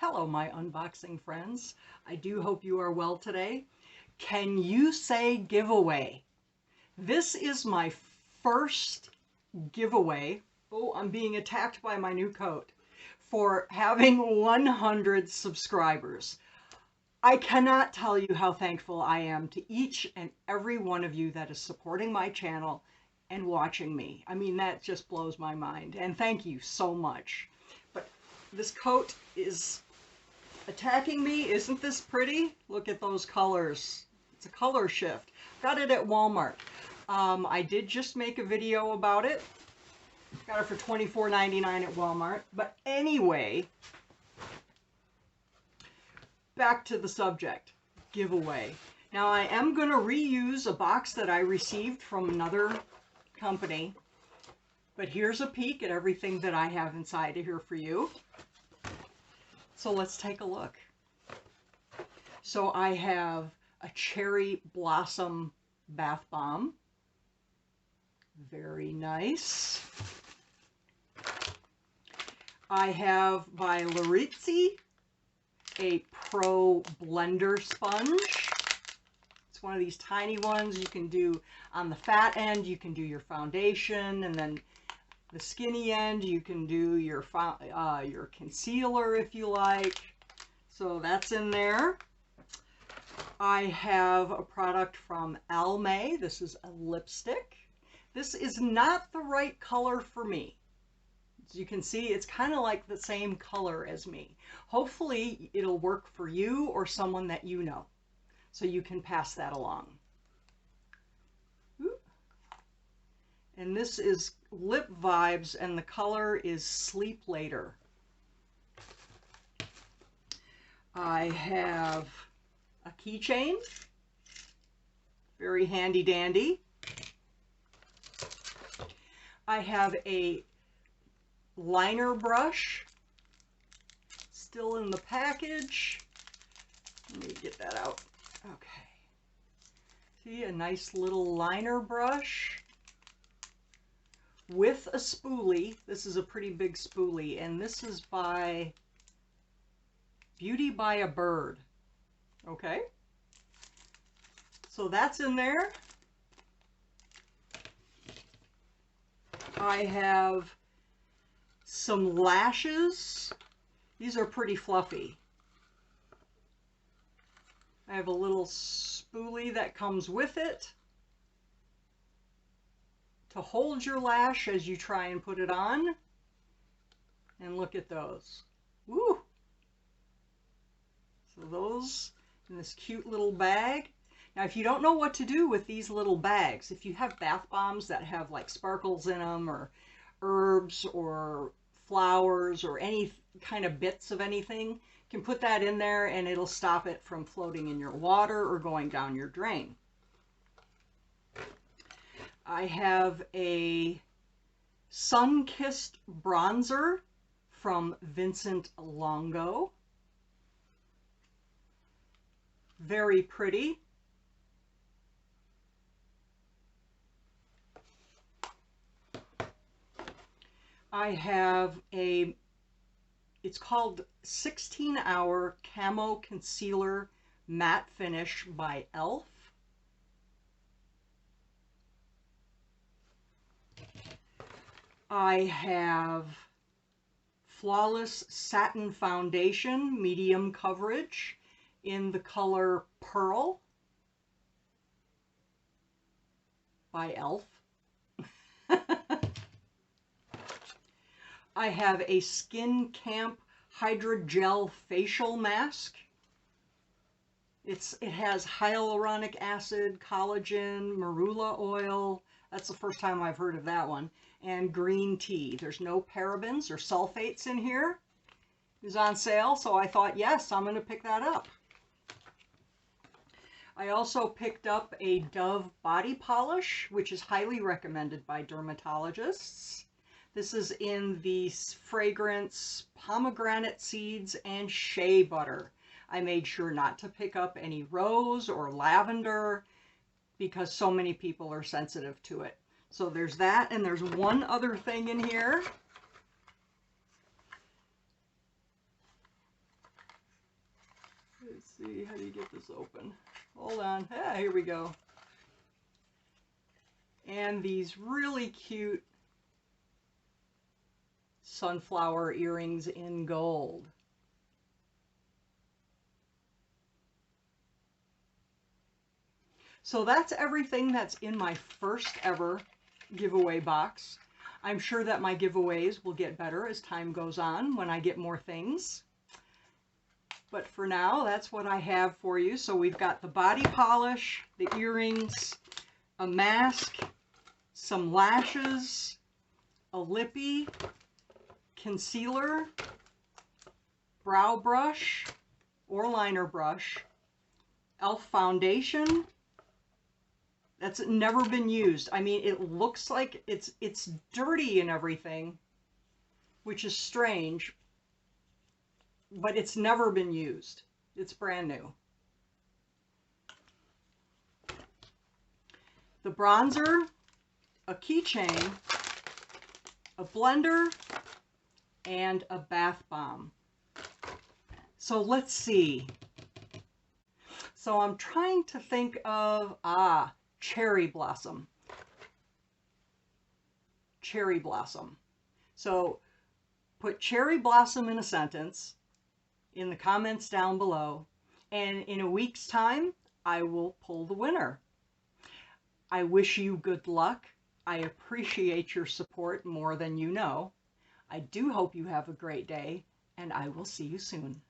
Hello, my unboxing friends. I do hope you are well today. Can you say giveaway? This is my first giveaway. Oh, I'm being attacked by my new coat for having 100 subscribers. I cannot tell you how thankful I am to each and every one of you that is supporting my channel and watching me. I mean, that just blows my mind. And thank you so much. But this coat is attacking me. Isn't this pretty? Look at those colors. It's a color shift. Got it at Walmart. I did just make a video about it. Got it for $24.99 at Walmart. But anyway, back to the subject, giveaway. Now I am going to reuse a box that I received from another company. But here's a peek at everything that I have inside of here for you. So let's take a look. So I have a cherry blossom bath bomb. Very nice. I have by Larizzi a Pro Blender sponge. It's one of these tiny ones you can do on the fat end. You can do your foundation, and then the skinny end, you can do your concealer if you like. So that's in there. I have a product from Almay. This is a lipstick. This is not the right color for me. As you can see, it's kind of like the same color as me. Hopefully it'll work for you or someone that you know, so you can pass that along. And this is Lip Vibes, and the color is Sleep Later. I have a keychain, very handy dandy. I have a liner brush, still in the package. Let me get that out. Okay. See, a nice little liner brush with a spoolie. This is a pretty big spoolie, and this is by Beauty by a Bird. Okay, so that's in there. I have some lashes. These are pretty fluffy. I have a little spoolie that comes with it to hold your lash as you try and put it on. And look at those. Woo! So those in this cute little bag. Now, if you don't know what to do with these little bags, if you have bath bombs that have like sparkles in them, or herbs or flowers or any kind of bits of anything, you can put that in there and it'll stop it from floating in your water or going down your drain. I have a Sun-Kissed bronzer from Vincent Longo. Very pretty. I have it's called 16-Hour Camo Concealer Matte Finish by e.l.f. I have Flawless Satin Foundation, medium coverage, in the color Pearl by e.l.f. I have a Skin Camp Hydrogel Facial Mask. It has hyaluronic acid, collagen, marula oil. That's the first time I've heard of that one. And green tea. There's no parabens or sulfates in here. It was on sale, so I thought, yes, I'm going to pick that up. I also picked up a Dove body polish, which is highly recommended by dermatologists. This is in the fragrance pomegranate seeds and shea butter. I made sure not to pick up any rose or lavender because so many people are sensitive to it. So there's that, and there's one other thing in here. see, how do you get this open? Hold on. Yeah, here we go. And these really cute sunflower earrings in gold. So that's everything that's in my first ever giveaway box. I'm sure that my giveaways will get better as time goes on when I get more things. But for now, that's what I have for you. So we've got the body polish, the earrings, a mask, some lashes, a lippy, concealer, brow brush or liner brush, e.l.f. foundation that's never been used. I mean, it looks like it's dirty and everything, which is strange, but it's never been used. It's brand new. The bronzer, a keychain, a blender, and a bath bomb. So let's see. So I'm trying to think of, cherry blossom. Cherry blossom. So put cherry blossom in a sentence in the comments down below, and in a week's time, I will pull the winner. I wish you good luck. I appreciate your support more than you know. I do hope you have a great day, and I will see you soon.